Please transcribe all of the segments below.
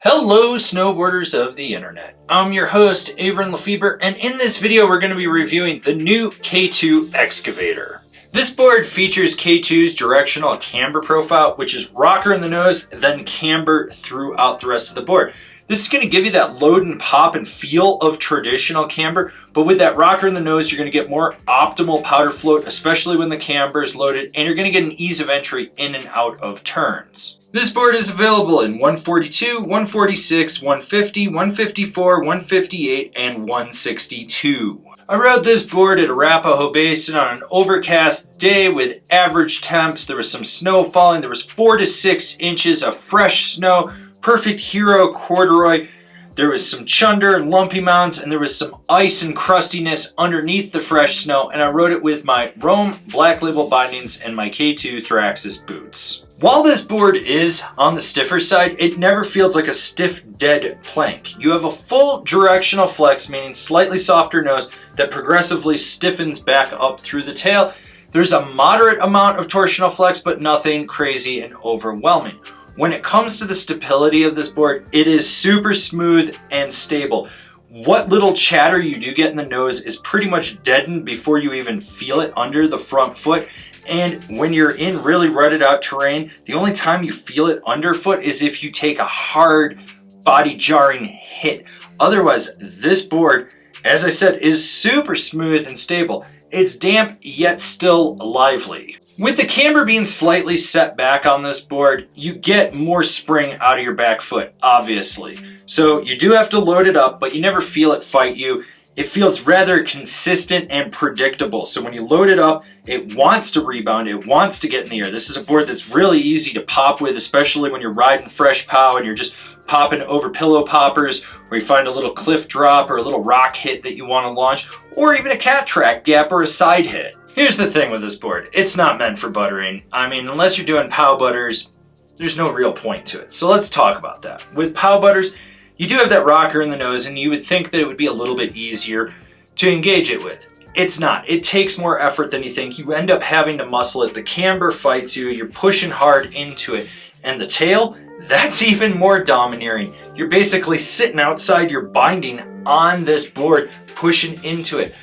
Hello snowboarders of the internet. I'm your host Avran LeFeber, and in this video we're going to be reviewing the new K2 Excavator. This board features K2's directional camber profile, which is rocker in the nose, then camber throughout the rest of the board. This is going to give you that load and pop and feel of traditional camber, but with that rocker in the nose, you're going to get more optimal powder float, especially when the camber is loaded, and you're going to get an ease of entry in and out of turns. This board is available in 142, 146, 150, 154, 158, and 162. I rode this board at Arapahoe Basin on an overcast day with average temps. There was some snow falling. There was 4 to 6 inches of fresh snow, perfect hero corduroy. There was some chunder and lumpy mounds, and there was some ice and crustiness underneath the fresh snow, and I rode it with my Rome Black Label bindings and my K2 Thraxis boots. While this board is on the stiffer side, it never feels like a stiff, dead plank. You have a full directional flex, meaning slightly softer nose that progressively stiffens back up through the tail. There's a moderate amount of torsional flex, but nothing crazy and overwhelming. When it comes to the stability of this board, it is super smooth and stable. What little chatter you do get in the nose is pretty much deadened before you even feel it under the front foot. And when you're in really rutted out terrain, the only time you feel it underfoot is if you take a hard body jarring hit. Otherwise, this board, as I said, is super smooth and stable. It's damp yet still lively. With the camber being slightly set back on this board, you get more spring out of your back foot, obviously. So you do have to load it up, but you never feel it fight you. It feels rather consistent and predictable. So when you load it up, it wants to rebound, it wants to get in the air. This is a board that's really easy to pop with, especially when you're riding fresh pow and you're just popping over pillow poppers, where you find a little cliff drop or a little rock hit that you want to launch, or even a cat track gap or a side hit. Here's the thing with this board, it's not meant for buttering. I mean, unless you're doing pow butters, there's no real point to it. So let's talk about that. With pow butters, you do have that rocker in the nose, and you would think that it would be a little bit easier to engage it with. It's not. It takes more effort than you think. You end up having to muscle it. The camber fights you. You're pushing hard into it. And the tail, that's even more domineering. You're basically sitting outside your binding on this board, pushing into it.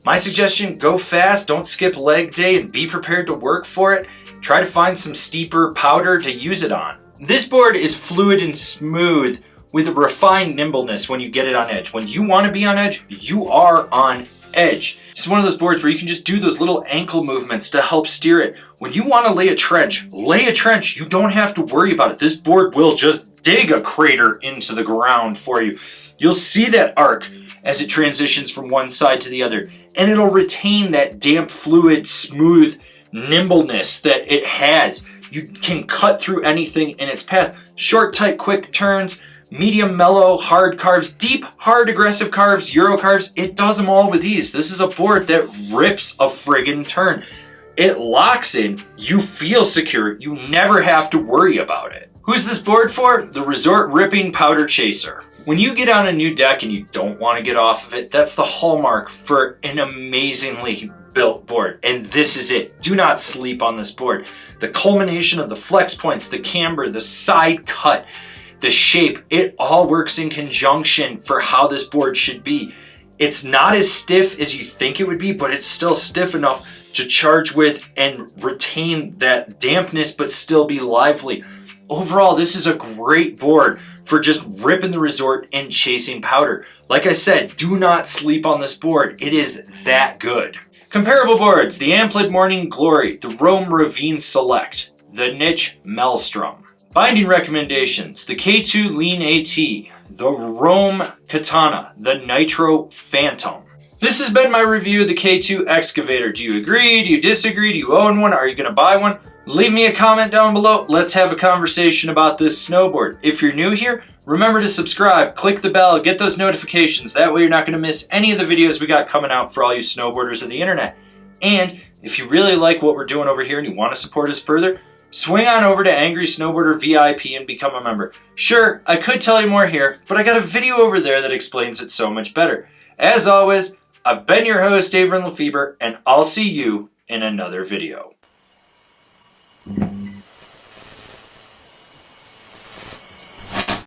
My suggestion, go fast, don't skip leg day, and be prepared to work for it. Try to find some steeper powder to use it on. This board is fluid and smooth, with a refined nimbleness when you get it on edge. When you want to be on edge, you are on edge. It's one of those boards where you can just do those little ankle movements to help steer it. When you want to lay a trench. You don't have to worry about it. This board will just dig a crater into the ground for you. You'll see that arc as it transitions from one side to the other, and it'll retain that damp, fluid, smooth nimbleness that it has. You can cut through anything in its path. Short, tight, quick turns, medium, mellow, hard carves, deep, hard, aggressive carves, Euro carves. It does them all with ease. This is a board that rips a friggin' turn. It locks in, you feel secure, you never have to worry about it. Who's this board for? The resort ripping powder chaser. When you get on a new deck and you don't want to get off of it, that's the hallmark for an amazingly built board. And this is it. Do not sleep on this board. The culmination of the flex points, the camber, the side cut, the shape, it all works in conjunction for how this board should be. It's not as stiff as you think it would be, but it's still stiff enough to charge with and retain that dampness, but still be lively. Overall, this is a great board for just ripping the resort and chasing powder. Like I said, do not sleep on this board. It is that good. Comparable boards, the Amplid Morning Glory, the Rome Ravine Select, the Niche Maelstrom. Binding recommendations, the K2 Lean AT, the Rome Katana, the Nitro Phantom. This has been my review of the K2 Excavator. Do you agree? Do you disagree? Do you own one? Are you going to buy one? Leave me a comment down below. Let's have a conversation about this snowboard. If you're new here, remember to subscribe, click the bell, get those notifications. That way you're not going to miss any of the videos we got coming out for all you snowboarders of the internet. And if you really like what we're doing over here and you want to support us further, swing on over to Angry Snowboarder VIP and become a member. Sure, I could tell you more here, but I got a video over there that explains it so much better. As always, I've been your host, Avran LeFeber, and I'll see you in another video.